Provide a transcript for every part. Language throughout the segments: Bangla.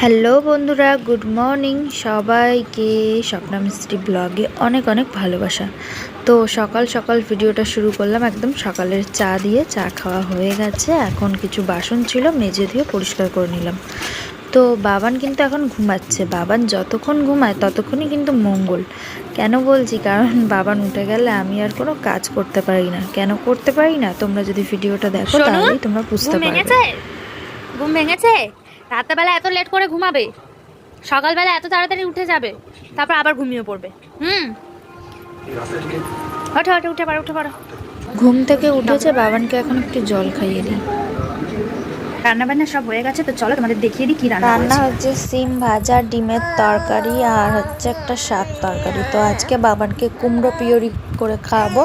হ্যালো বন্ধুরা, গুড মর্নিং সবাইকে। স্বপ্না মিস্ত্রি ব্লগে অনেক অনেক ভালোবাসা। তো সকাল সকাল ভিডিওটা শুরু করলাম একদম সকালের চা দিয়ে। চা খাওয়া হয়ে গেছে, এখন কিছু বাসন ছিল মেজে দিয়ে পরিষ্কার করে নিলাম। তো বাবান কিন্তু এখন ঘুমাচ্ছে। বাবান যতক্ষণ ঘুমায় ততক্ষণই কিন্তু মঙ্গল। কেন বলছি, কারণ বাবান উঠে গেলে আমি আর কোনো কাজ করতে পারি না। কেন করতে পারি না, তোমরা যদি ভিডিওটা দেখো তাহলেই তোমরা বুঝতে পারবে। ঘুম ভেঙেছে? রাত্রেবেলা এত লেট করে ঘুমাবে, সকালবেলা এত তাড়াতাড়ি উঠে যাবে, তারপর আবার ঘুমিয়ে পড়বে। ওঠো ওঠো, উঠে পারো। ঘুম থেকে উঠেছে, বাবানকে এখন একটু জল খাইয়ে দিই। রান্না বান্না সব হয়ে গেছে, তো চলো তোমাদের দেখিয়ে দিই কি রান্না হচ্ছে সিম ভাজা, ডিমের তরকারি আর হচ্ছে একটা শাক তরকারি। তো আজকে বাবানকে কুমড়ো পিউরি করে খাওয়াবো,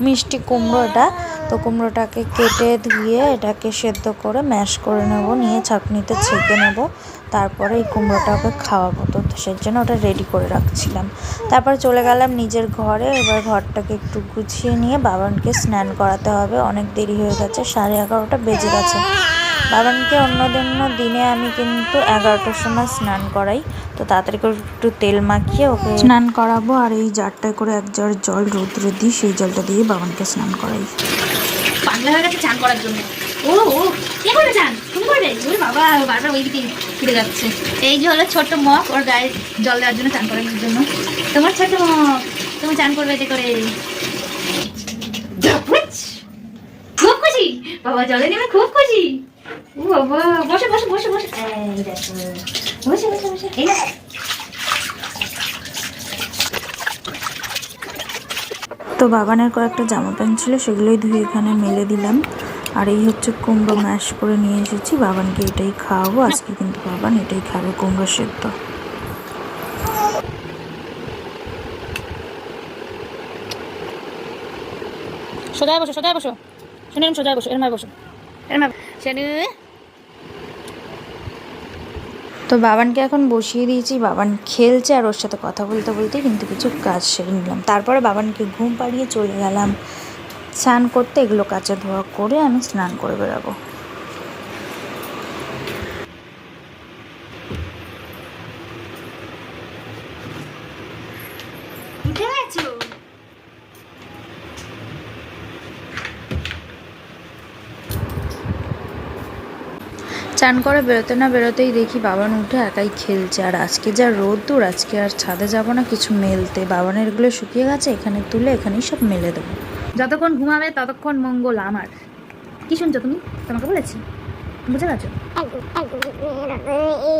মিষ্টি কুমড়ো এটা। তো কুমড়োটাকে কেটে ধুয়ে এটাকে সেদ্ধ করে ম্যাশ করে নেব, নিয়ে ছাঁকনিতে ছেঁকে নেব, তারপরে এই কুমড়োটাকে খাওয়াবো। তো সেই জন্য ওটা রেডি করে রাখছিলাম। তারপর চলে গেলাম নিজের ঘরে। এবার ঘরটাকে একটু গুছিয়ে নিয়ে বাবানকে স্নান করাতে হবে, অনেক দেরি হয়ে গেছে, 11:30 বেজে গেছে। বাবানকে অন্য দিনে আমি কিন্তু 11টার সময় স্নান করাই। তো তাড়াতাড়ি করে একটু তেল মাখিয়ে ওকে স্নান করাবো, আর এই জারটায় করে এক জার জল রৌদ্রে দিই, সেই জলটা দিয়ে বাবানকে স্নান করাই। পাগলা হয়ে গেছে চান করার জন্য। ও কে করবে চান? তুমি করবে? ওরে বাবা, বারবার ওইদিকে ফিরে যাচ্ছে। এই যে হলো ছোট্ট মগ, ওর গায়ে জল দেওয়ার জন্য, চান করার জন্য। তোমার ছোট্ট মগ, তুমি চান করবে এতে করে। খুব খুশি বাবা, জলে নেমে খুব খুশি। ও বাবা, বসে বসে বসে বসে, এই দেখো, বসে বসে বসে, এই না। তো বাবানের কয়েকটা জামা প্যান্ট ছিল, সেগুলোই ধুয়ে এখানে মেলে দিলাম। আর এই হচ্ছে কুমড়ো ম্যাশ করে নিয়ে এসেছি, বাবানকে এটাই খাওয়াবো আজকে। কিন্তু বাবান এটাই খাবে, কুমড়ো সেদ্ধ। সোজায় বসো, সোজায় বসো, শুনে সোজায় বসো, এরমায় বসো, এরমায় শুনে। তো বাবানকে এখন বসিয়ে দিয়েছি, বাবান খেলছে, আর ওর সাথে কথা বলতে বলতে কিন্তু কিছু কাজ সেরে নিলাম। তারপরে বাবানকে ঘুম পাড়িয়ে চলে গেলাম স্নান করতে। এগুলো কাচা ধোয়া করে আমি স্নান করে বেরাবো। চান করে বেরোতে না বেরোতেই দেখি বাবান উঠে একাই খেলছে। আর আজকে যা রোদ্দুর, আজকে আর ছাদে যাব না কিছু মেলতে। বাবানের এগুলো শুকিয়ে গেছে, এখানে তুলে এখানেই সব মেলে দেবো। যতক্ষণ ঘুমাবে ততক্ষণ মঙ্গল আমার। কি শুনছো তুমি? তোমাকে বলেছি, বুঝে গেছো?